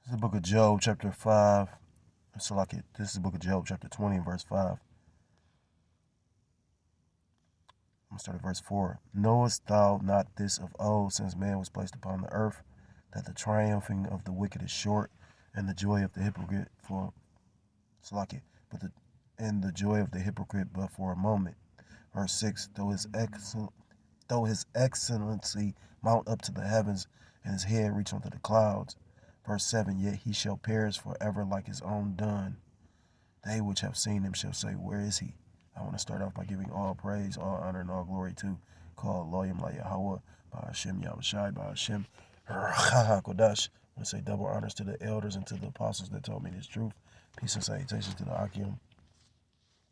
This is the book of Job, chapter 5. This is the book of Job, chapter 20, verse 5. I'm going to start at verse 4. Knowest thou not this of old, since man was placed upon the earth, that the triumphing of the wicked is short, and the joy of the hypocrite and the joy of the hypocrite but for a moment. Verse 6. Though his excellency mount up to the heavens, and his head reach unto the clouds. Verse 7, yet he shall perish forever like his own done. They which have seen him shall say, where is he? I want to start off by giving all praise, all honor, and all glory to call Loyim La Yahweh, by Hashem Yahushai, by Hashem Kodash. I want to say double honors to the elders and to the apostles that told me this truth. Peace and salutations to the Akim,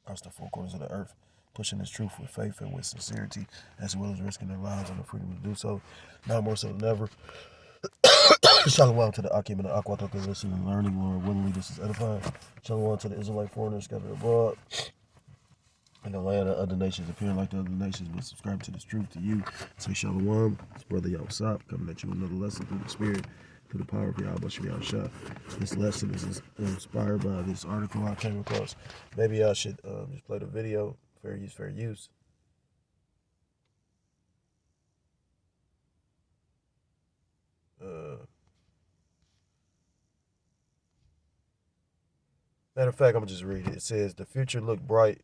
across the four corners of the earth, pushing this truth with faith and with sincerity, as well as risking their lives and the freedom to do so. Now more so than ever. Shalom to the Akim and the Aquatoke listening and learning, Lord willingly this is edifying. Shalom to the Israelite foreigners scattered abroad in the land of other nations, appearing like the other nations, but subscribe to this truth to you. Say Shalom. It's Brother Yahusap coming at you with another lesson through the Spirit, through the power of Yahweh Shem Shah. This lesson is inspired by this article I came across. Maybe I should just play the video. Fair use, fair use. Matter of fact, I'm going to just read it. It says, the future looked bright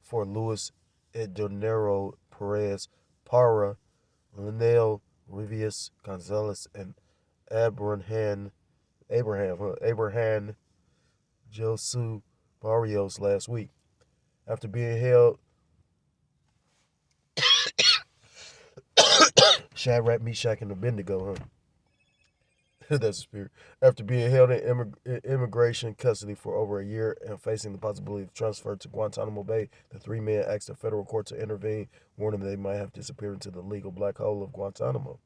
for Luis Edonero Perez Parra, Linnell Rivius Gonzalez, and Abraham Josu Barrios last week. After being held Shadrach, Meshach, and Abednego, that's a spirit. After being held in immigration custody for over a year and facing the possibility of transfer to Guantanamo Bay, the three men asked the federal court to intervene, warning they might have disappeared into the legal black hole of Guantanamo.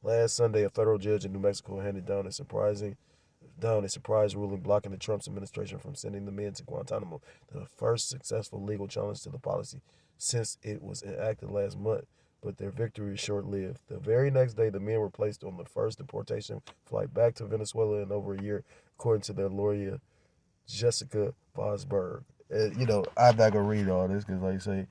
Last Sunday, a federal judge in New Mexico handed down a surprise ruling blocking the Trump administration from sending the men to Guantanamo, the first successful legal challenge to the policy since it was enacted last month. But their victory is short-lived. The very next day, the men were placed on the first deportation flight back to Venezuela in over a year, according to their lawyer, Jessica Vosberg. I'm not going to read all this because, like I say,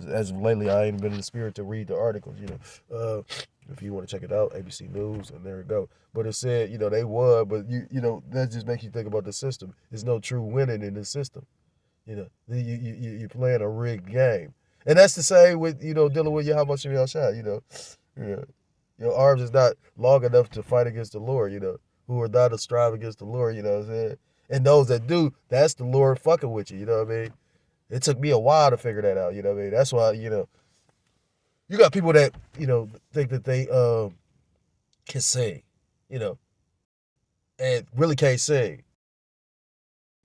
as of lately, I ain't been in the spirit to read the articles, if you want to check it out, ABC News, and there you go. But it said, they won, but, that just makes you think about the system. There's no true winning in the system. You're playing a rigged game. And that's the same with, dealing with Yahweh Shem Shah, Your arms is not long enough to fight against the Lord, who are not to strive against the Lord, you know what I'm saying? And those that do, that's the Lord fucking with you, you know what I mean? It took me a while to figure that out, you know what I mean? That's why, you got people that, think that they can sing, and really can't sing.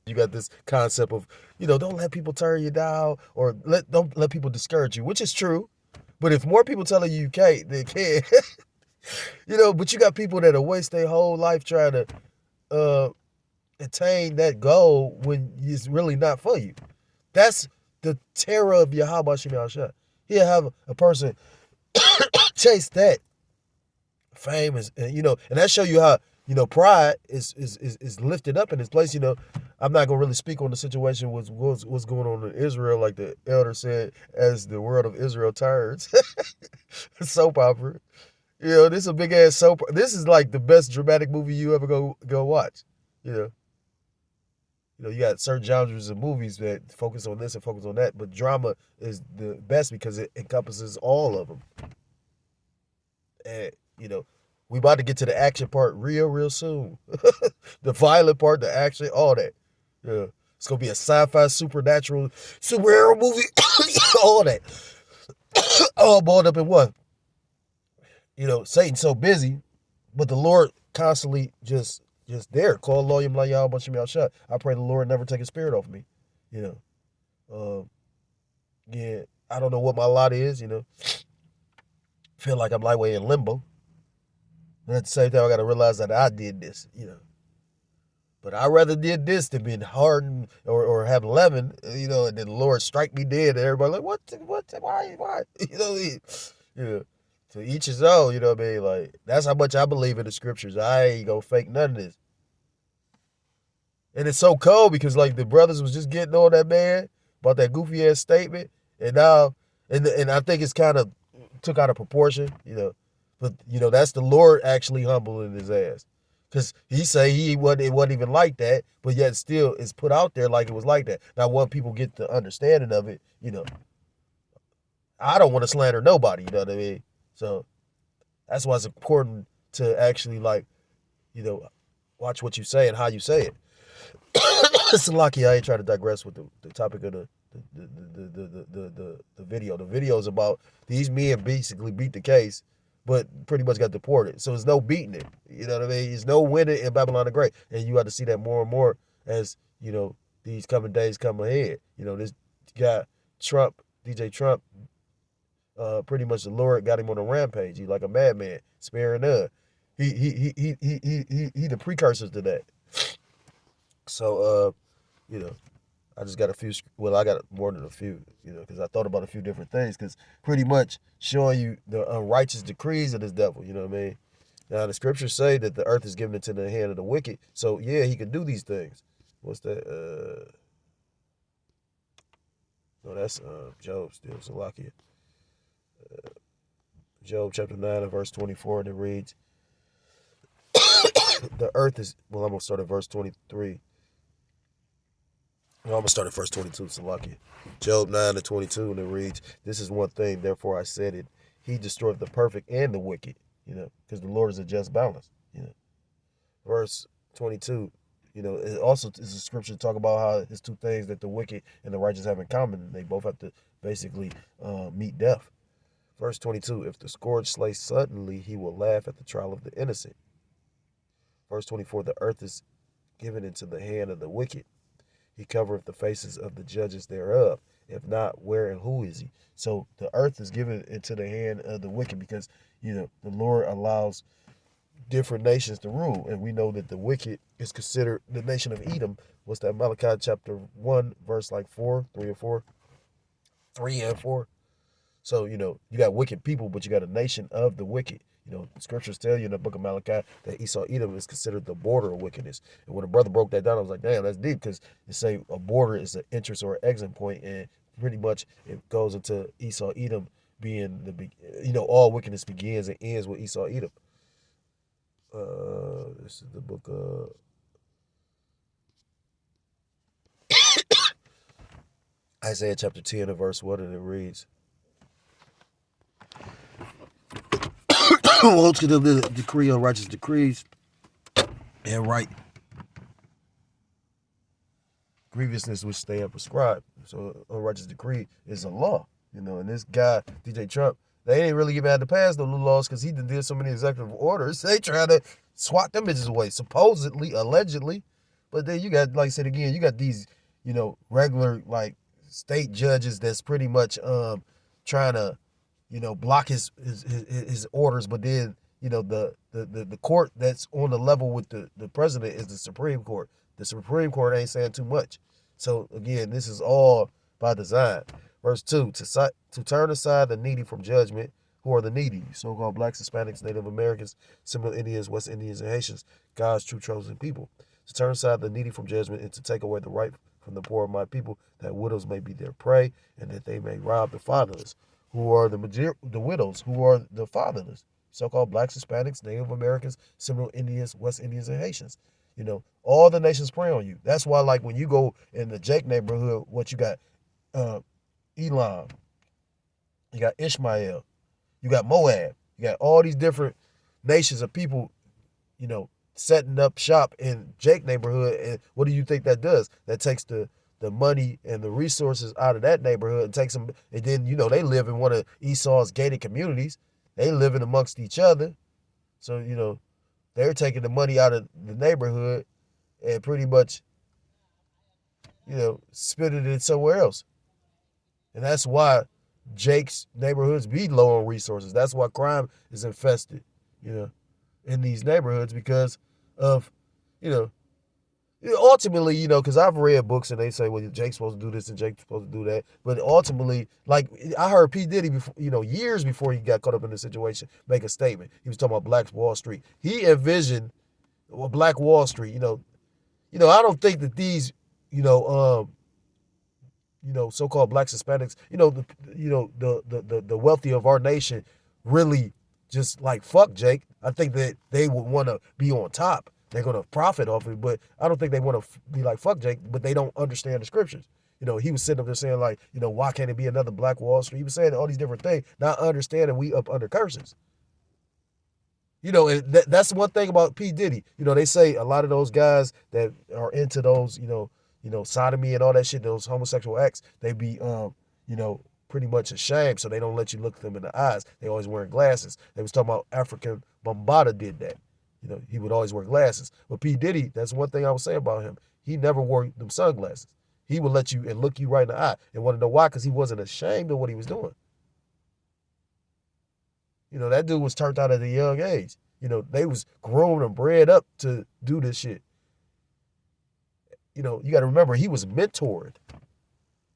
You got this concept of, don't let people turn you down or don't let people discourage you, which is true. But if more people telling you can't, they can. But you got people that waste their whole life trying to attain that goal when it's really not for you. That's the terror of Yahweh Shem Shah. He'll have a person chase that fame and that show you how pride is lifted up in this place. I'm not gonna really speak on the situation with what's going on in Israel, like the elder said, as the world of Israel turns. Soap opera. This is a big ass soap. This is like the best dramatic movie you ever go watch. You got certain genres of movies that focus on this and focus on that, but drama is the best because it encompasses all of them. And we about to get to the action part real soon. The violent part, the action, all that. Yeah. It's going to be a sci-fi, supernatural, superhero movie. All that. All balled up in one. Satan's so busy, but the Lord constantly just there. Call Loyim La Yahweh Shem Shah. I pray the Lord never take his spirit off me. I don't know what my lot is, Feel like I'm lightweight in limbo. But at the same time, I got to realize that I did this, But I rather did this than being hardened or have leaven, and then the Lord strike me dead, and everybody like, what, why? To each his own, Like, that's how much I believe in the scriptures. I ain't gonna fake none of this. And it's so cold because like the brothers was just getting on that man about that goofy ass statement, and now and I think it's kind of took out of proportion, But that's the Lord actually humbling his ass, because he say it wasn't even like that, but yet still it's put out there like it was like that. Now, when people get the understanding of it, I don't want to slander nobody, you know what I mean? So that's why it's important to actually watch what you say and how you say it. It's lucky I ain't trying to digress with the topic of the video. The video is about these men basically beat the case, but pretty much got deported. So there's no beating it. You know what I mean? There's no winning in Babylon the Great. And you have to see that more and more as, these coming days come ahead. This guy, Trump, DJ Trump, pretty much the Lord got him on a rampage. He's like a madman, sparing none. He the precursors to that. So, I just got a few. Well, I got more than a few, because I thought about a few different things. Because pretty much showing you the unrighteous decrees of this devil. You know what I mean? Now the scriptures say that the earth is given into the hand of the wicked. So yeah, he could do these things. What's that? No, that's Job still. Salakia. Job chapter 9 and verse 24, and it reads, "The earth is." Well, I'm gonna start at verse 23. I'm going to start at verse 22, Salakia. Job 9 to 22, and it reads, "This is one thing, therefore I said it. He destroyed the perfect and the wicked," because the Lord is a just balance, Verse 22, it also is a scripture to talk about how it's two things that the wicked and the righteous have in common, and they both have to basically meet death. Verse 22, "If the scourge slay suddenly, he will laugh at the trial of the innocent." Verse 24, "The earth is given into the hand of the wicked. He covereth the faces of the judges thereof. If not, where and who is he?" So the earth is given into the hand of the wicked because, the Lord allows different nations to rule. And we know that the wicked is considered the nation of Edom. What's that? Malachi chapter 1, verse 4, 3 or 4. 3 and 4. So, you got wicked people, but you got a nation of the wicked. The scriptures tell you in the book of Malachi that Esau Edom is considered the border of wickedness. And when a brother broke that down, I was like, damn, that's deep, because it say a border is an entrance or exit point, and pretty much it goes into Esau Edom being all wickedness begins and ends with Esau Edom. This is the book of Isaiah chapter 10 and verse 1, and it reads, "Woe to them that decree unrighteous decrees and right grievousness which they have prescribed." So unrighteous decree is a law, and this guy, DJ Trump, they ain't really even had to pass the laws because he did so many executive orders. They try to swat them bitches away, supposedly, allegedly. But then you got, like I said again, you got these, regular, state judges that's pretty much trying to, block his orders. But then, the court that's on the level with the president is the Supreme Court. The Supreme Court ain't saying too much. So again, this is all by design. Verse 2, to turn aside the needy from judgment. Who are the needy? So-called blacks, Hispanics, Native Americans, Seminole Indians, West Indians, and Haitians, God's true chosen people. To turn aside the needy from judgment and to take away the right from the poor of my people, that widows may be their prey, and that they may rob the fatherless. Who are the widows? Who are the fatherless? So-called blacks, Hispanics, Native Americans, Seminole Indians, West Indians, and Haitians. All the nations prey on you. That's why, when you go in the Jake neighborhood, what you got, Elam, you got Ishmael, you got Moab, you got all these different nations of people, setting up shop in Jake neighborhood. And what do you think that does? That takes the money and the resources out of that neighborhood and takes them, and then, they live in one of Esau's gated communities. They living amongst each other. So, they're taking the money out of the neighborhood and pretty much, spending it somewhere else. And that's why Jake's neighborhoods be low on resources. That's why crime is infested, in these neighborhoods because of, ultimately, because I've read books and they say, well, Jake's supposed to do this and Jake's supposed to do that. But ultimately, I heard P. Diddy, before, years before he got caught up in the situation, make a statement. He was talking about Black Wall Street. He envisioned Black Wall Street, I don't think that these, you know, so-called blacks, Hispanics, the wealthy of our nation really just like fuck Jake. I think that they would want to be on top. They're going to profit off it, but I don't think they want to be like fuck Jake, but they don't understand the scriptures. He was sitting up there saying like, why can't it be another Black Wall Street? He was saying all these different things, not understanding we up under curses. And that's one thing about P. Diddy. They say a lot of those guys that are into those, sodomy and all that shit, those homosexual acts, they be, pretty much ashamed, so they don't let you look them in the eyes. They always wearing glasses. They was talking about African Bambaataa did that. He would always wear glasses. But P. Diddy, that's one thing I would say about him. He never wore them sunglasses. He would let you and look you right in the eye. And want to know why? Because he wasn't ashamed of what he was doing. That dude was turned out at a young age. They was grown and bred up to do this shit. You got to remember, he was mentored.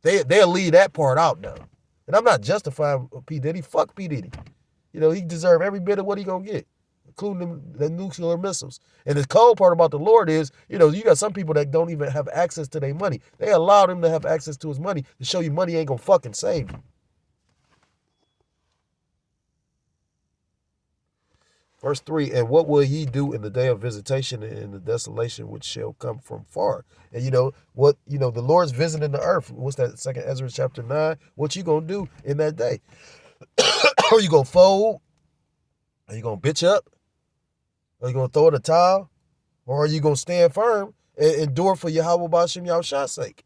They'll leave that part out now. And I'm not justifying P. Diddy. Fuck P. Diddy. He deserved every bit of what he gonna get, including the nuclear missiles. And the cold part about the Lord is, you got some people that don't even have access to their money. They allowed him to have access to his money to show you money ain't gonna fucking save you. Verse 3, and what will ye do in the day of visitation and in the desolation which shall come from far? And the Lord's visiting the earth. What's that, 2nd Ezra chapter 9? What you gonna do in that day? Are you gonna fold? Are you gonna bitch up? Are you gonna throw in a towel? Or are you gonna stand firm and endure for Yahweh B'Shem Yahushua's sake?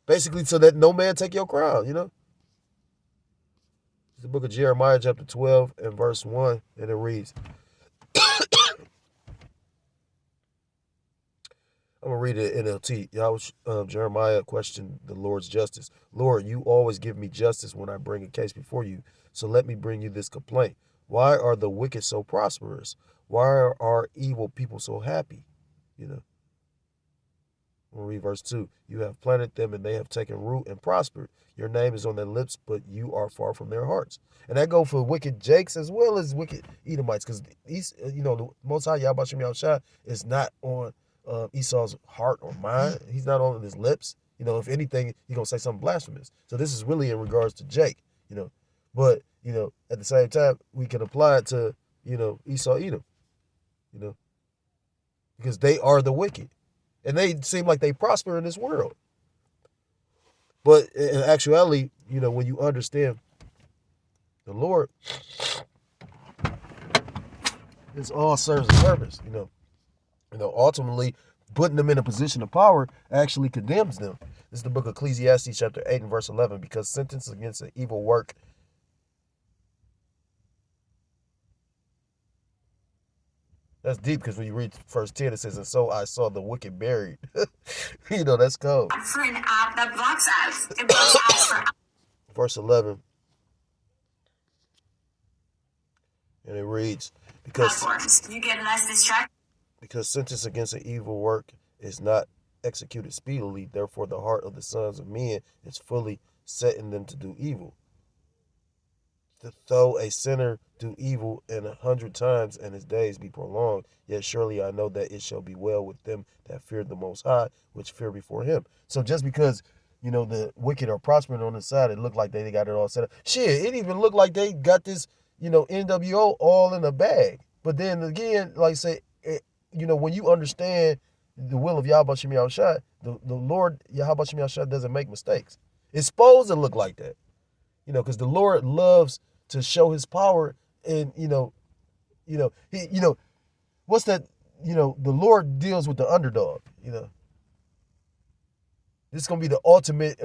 Basically, so that no man take your crown, The book of Jeremiah, chapter 12, and verse 1, and it reads, I'm going to read it in NLT. Jeremiah questioned the Lord's justice. Lord, you always give me justice when I bring a case before you. So let me bring you this complaint. Why are the wicked so prosperous? Why are evil people so happy? We'll read verse 2. You have planted them and they have taken root and prospered. Your name is on their lips, but you are far from their hearts. And that goes for wicked Jakes as well as wicked Edomites, because the Most High Yahweh B'Shem Yahushua is not on Esau's heart or mind. He's not on his lips. If anything, he's going to say something blasphemous. So this is really in regards to Jake, But, at the same time, we can apply it to, Esau, Edom, because they are the wicked. And they seem like they prosper in this world. But in actuality, when you understand the Lord, this all serves a purpose, ultimately putting them in a position of power actually condemns them. This is the book of Ecclesiastes chapter 8 and verse 11, because sentence against an evil work that's deep, because when you read verse 10, it says, and so I saw the wicked buried. That's cold. For an app that blocks ads. It blocks ads for verse 11. And it reads, because you get less distracted. Because sentence against an evil work is not executed speedily, therefore the heart of the sons of men is fully set in them to do evil. Though a sinner do evil 100 times and his days be prolonged, yet surely I know that it shall be well with them that fear the Most High, which fear before him. So just because, the wicked are prospering on the side, it looked like they got it all set up. Shit, it even looked like they got this, NWO all in a bag. But then again, like I say, when you understand the will of Yahweh B'Shem Yahushua, the Lord Yahweh B'Shem Yahushua doesn't make mistakes. It's supposed to look like that, because the Lord loves to show his power. And, he, what's that, the Lord deals with the underdog, This is going to be the ultimate,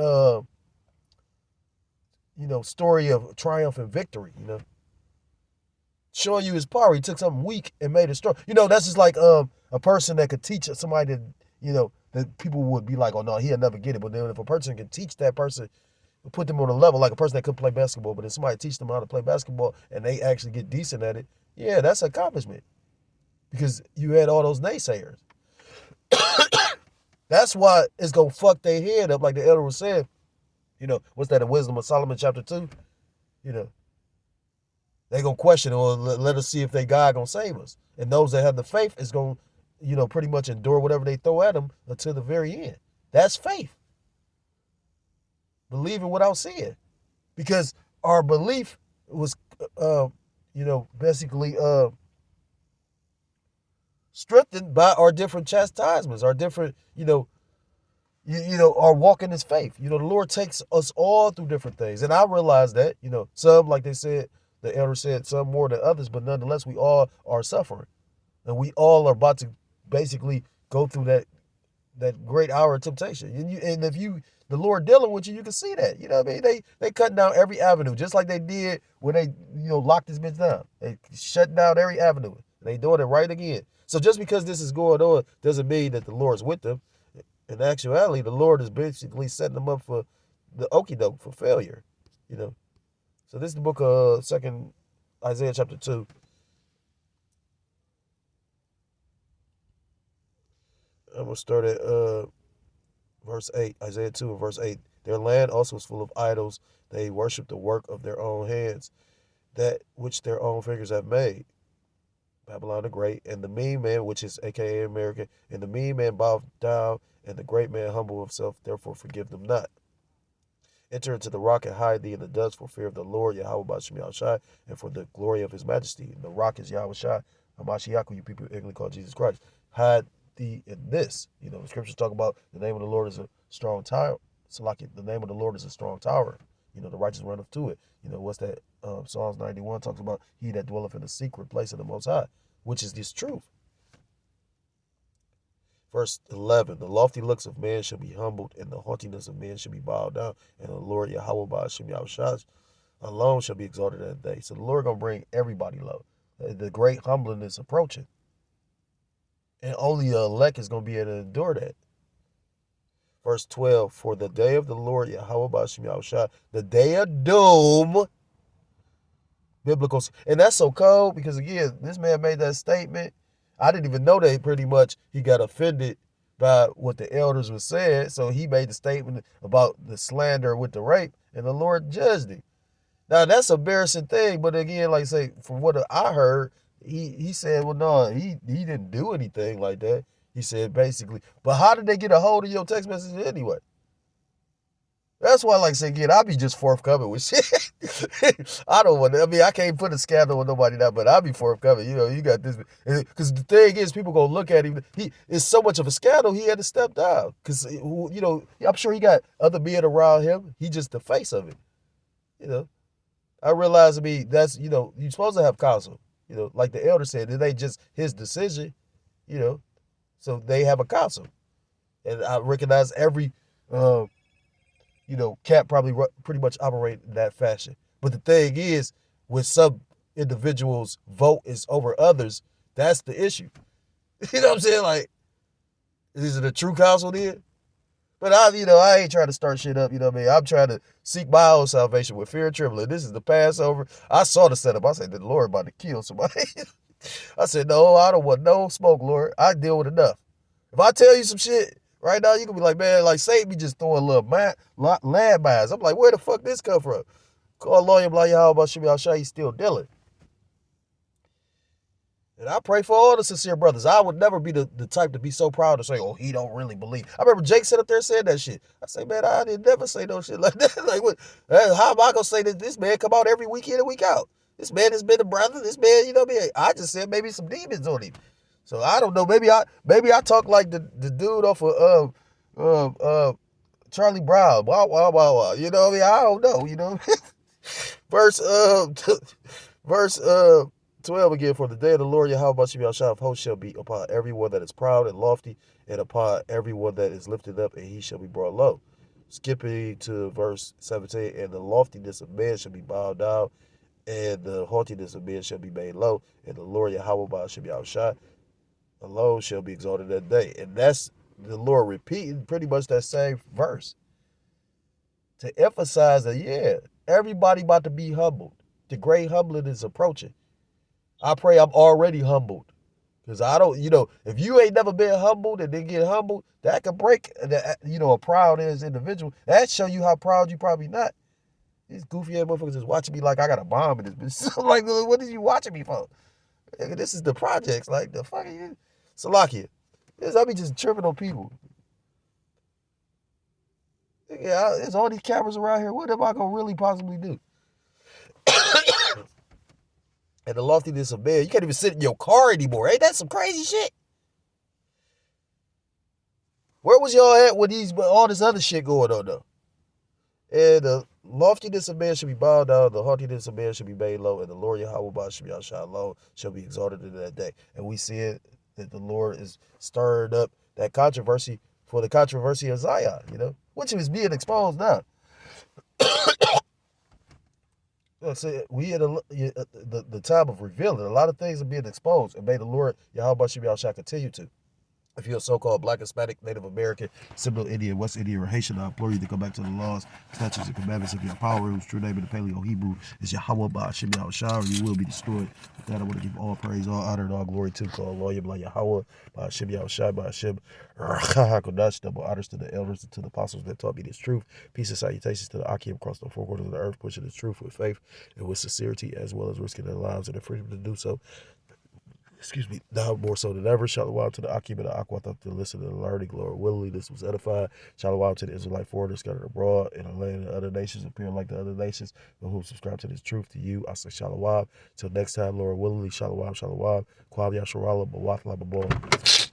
story of triumph and victory, Showing you his power. He took something weak and made it strong. That's just like a person that could teach somebody that, that people would be like, oh, no, he'll never get it. But then if a person can teach that person, put them on a level, like a person that could play basketball, but if somebody teach them how to play basketball and they actually get decent at it, yeah, that's an accomplishment. Because you had all those naysayers. That's why it's going to fuck their head up, like the elder was saying. What's that in Wisdom of Solomon chapter 2? They going to question, or let us see if they God going to save us. And those that have the faith is going to pretty much endure whatever they throw at them until the very end. That's faith. Believing without seeing. Because our belief was, basically strengthened by our different chastisements, our different, our walk in his faith. The Lord takes us all through different things. And I realize that, some, like they said, the elder said, some more than others, but nonetheless, we all are suffering. And we all are about to basically go through that great hour of temptation. And if the Lord dealing with you, you can see that. You know what I mean? They cutting down every avenue, just like they did when they, locked this bitch down. They shut down every avenue. They doing it right again. So just because this is going on doesn't mean that the Lord's with them. In actuality, the Lord is basically setting them up for the okie doke, for failure. So this is the book of Second Isaiah chapter 2. I'm going to start at verse 8. Isaiah 2 and verse 8. Their land also is full of idols. They worship the work of their own hands, that which their own fingers have made. Babylon the Great, and the mean man, which is a.k.a. American, and the mean man bowed down, and the great man humble himself, therefore forgive them not. Enter into the rock and hide thee in the dust for fear of the Lord, Yahweh Ba'Shem Yahushai, and for the glory of his majesty. And the rock is Yahweh Shai, Hamashiach, you people ignorantly call Jesus Christ. Hide thee in this. The scriptures talk about the name of the Lord is a strong tower. So like the name of the Lord is a strong tower. The righteous runneth to it. What's that? Psalms 91 talks about he that dwelleth in the secret place of the Most High, which is this truth. Verse 11, the lofty looks of man shall be humbled, and the haughtiness of man shall be bowed down, and the Lord Yahweh Ba'Shem Yahushai alone shall be exalted that day. So the Lord going to bring everybody low. The great humbling is approaching. And only the elect is going to be able to endure that. Verse 12, for the day of the Lord Yahweh Ba'Shem Yahushai, the day of doom, biblical. And that's so cold because, again, this man made that statement. I didn't even know that pretty much he got offended by what the elders were saying. So he made the statement about the slander with the rape, and the Lord judged him. Now, that's an embarrassing thing. But again, like I say, from what I heard, he said, well, no, he didn't do anything like that. He said basically, but how did they get a hold of your text message anyway? That's why, like I said, again, I'll be just forthcoming with shit. I don't want to, I can't put a scandal on nobody now, but I'll be forthcoming. You got this. Because the thing is, people going to look at him. It's so much of a scandal, he had to step down. Because, I'm sure he got other men around him. He just the face of it. I realize, that's, you're supposed to have counsel. Like the elder said, it ain't just his decision, So they have a counsel. And I recognize every, cat probably pretty much operate in that fashion. But the thing is, when some individuals' vote is over others, that's the issue. You know what I'm saying? Like, is it a true counsel then? But I ain't trying to start shit up, I'm trying to seek my own salvation with fear and trembling. This is the Passover. I saw the setup. I said, the Lord about to kill somebody. I said, no, I don't want no smoke, Lord. I deal with enough. If I tell you some shit right now, you can be like, man, like Satan be just throwing little landmines. I'm like, where the fuck this come from? Call lawyer, blah, y'all about Shimmy Al-Shai, he's still dealing. And I pray for all the sincere brothers. I would never be the type to be so proud to say, oh, he don't really believe. I remember Jake sat up there and said that shit. I say, man, I didn't never say no shit like that. Like, what? How am I going to say that this man come out every week in and week out? This man has been a brother. This man, I just said maybe some demons on him. So I don't know. Maybe I talk like the dude off of Charlie Brown. Wow, wow, wow, wow. I don't know, Verse 12 again, for the day of the Lord Yahweh Ba'Shem Yahushai of hosts shall be upon everyone that is proud and lofty, and upon everyone that is lifted up, and he shall be brought low. Skipping to verse 17, and the loftiness of man shall be bowed down, and the haughtiness of men shall be made low, and the Lord Yahweh Ba'Shem Yahushai alone shall be exalted that day. And that's the Lord repeating pretty much that same verse to emphasize that, yeah, everybody about to be humbled. The great humbling is approaching. I pray I'm already humbled. Because I don't, if you ain't never been humbled and then get humbled, that could break, a proud as individual. That show you how proud you probably not. These goofy ass motherfuckers just watching me like I got a bomb in this bitch. I'm like, what are you watching me for? This is the projects. Like, the fuck are you? Salakia. I be just tripping on people. Yeah, there's all these cameras around here. What am I gonna really possibly do? And the loftiness of man, you can't even sit in your car anymore. Ain't that some crazy shit? Where was y'all at when all this other shit going on though? And the loftiness of man should be bowed down, the haughtiness of man should be made low, and the Lord Yahweh should be outshined low, shall be exalted in that day. And we see it that the Lord is stirring up that controversy for the controversy of Zion, which is being exposed now. So we in the time of revealing. A lot of things are being exposed, and may the Lord Yahweh shall continue to. If you're a so-called Black, Hispanic, Native American, Seminole Indian, West Indian, or Haitian, I implore you to go back to the laws, statutes, and commandments of your power, whose true name in the Paleo-Hebrew is Yahweh Ba'ashem Yahushua, or you will be destroyed. With that, I want to give all praise, all honor, and all glory to the Lord Yahweh Ba'ashem Yahushua, Ba'ashem HaKodash, double honors to the elders and to the apostles that taught me this truth. Peace and salutations to the Akim across the four corners of the earth, pushing this truth with faith and with sincerity, as well as risking their lives and their freedom to do so. Excuse me, now more so than ever. Shalom to the Akim and the Aqua, to listen and learning. Lord willingly, this was edified. Shalom to the Israelite foreigners scattered abroad in a land of other nations, appearing like the other nations, but who subscribe to this truth to you. I say shalom. Till next time, Lord willingly, shalom, shalom. Kwam Yasharala, Bawath Lababon.